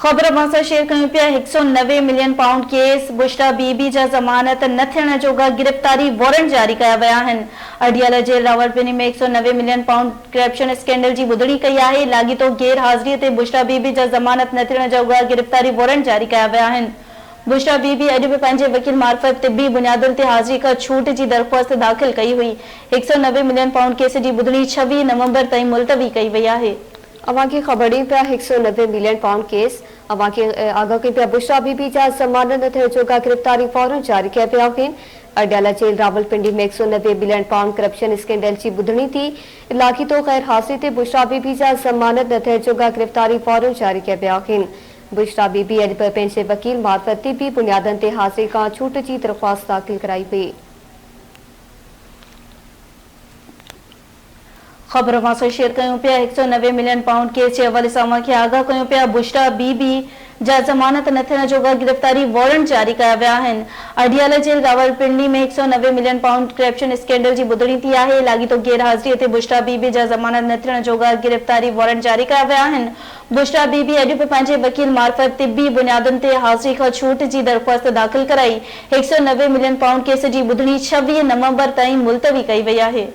ख़बर मां शेयर कयूं पिया। 190 million pound case Bushra Bibi जा ज़मानत न थियण जोगा गिरफ़्तारी वारंट जारी कया विया आहिनि। अडियाला जेल रावलपिंडी में 190 मिलियन पाउंड करप्शन स्कैंडल जी ॿुधणी कई आहे। लाॻीतो गैर हाज़िरी ते बुशरा बीबी जा ज़मानत न थियण जोगा गिरफ़्तारी वारंट जारी कया विया आहिनि। बुशरा बीबी अॼु बि पंहिंजे वकील मार्फत तिबी बुनियादुनि ते हाज़िरी खां छूट जी दरख़्वास्त दाख़िल कई हुई। 190 मिलियन पाउंड केस जी ॿुधणी 26 नवंबर ताईं मुलतवी कई वई आहे। अवां खे ख़बर ॾियूं पिया 190 मिलियन पाउंड केस अवां खे आगाह कयूं पिया। बुशरा बीबी जा ज़मानत न थियण जोगा गिरफ़्तारी वारंट जारी कया पिया आहिनि। अडियाला जेल रावलपिंडी में 190 मिलियन पाउंड करप्शन स्कैंडल जी ॿुधणी थी। लाॻीतो गैर हाज़िरी ते बुशरा बीबी जा ज़मानत न थियण जोगा गिरफ़्तारी वारंट जारी कया पिया आहिनि। बुशरा बीबी अॼु बि पंहिंजे वकील मार्फत तिबी बुनियादनि ते हाज़िरी खां छूट जी दरख़्वास्त दाख़िल कराई हुई। ख़बर मां शेयर कयूं पिया। 190 मिलियन पाउंड केस जे हवाले सां अवां खे आगाह कयूं पिया। बुशरा बीबी जा ज़मानत न थियण जोगा गिरफ़्तारी वारंट जारी कया विया आहिनि। अडियाला जेल रावलपिंडी में 190 मिलियन पाउंड करप्शन स्कैंडल जी ॿुधणी थी आहे। लाॻीतो गैर हाज़िरी ते बुशरा बीबी जा ज़मानत न थियण जोगा गिरफ़्तारी वारंट जारी कया विया आहिनि। बुशरा बीबी अॼु बि पंहिंजे वकील मार्फत तिबी बुनियादुनि ते हाज़िरी खां छूट जी दरख़्वास्त दाख़िल कराई। 190 मिलियन पाउंड केस जी ॿुधणी 26 नवंबर ताईं मुलतवी कई वई आहे।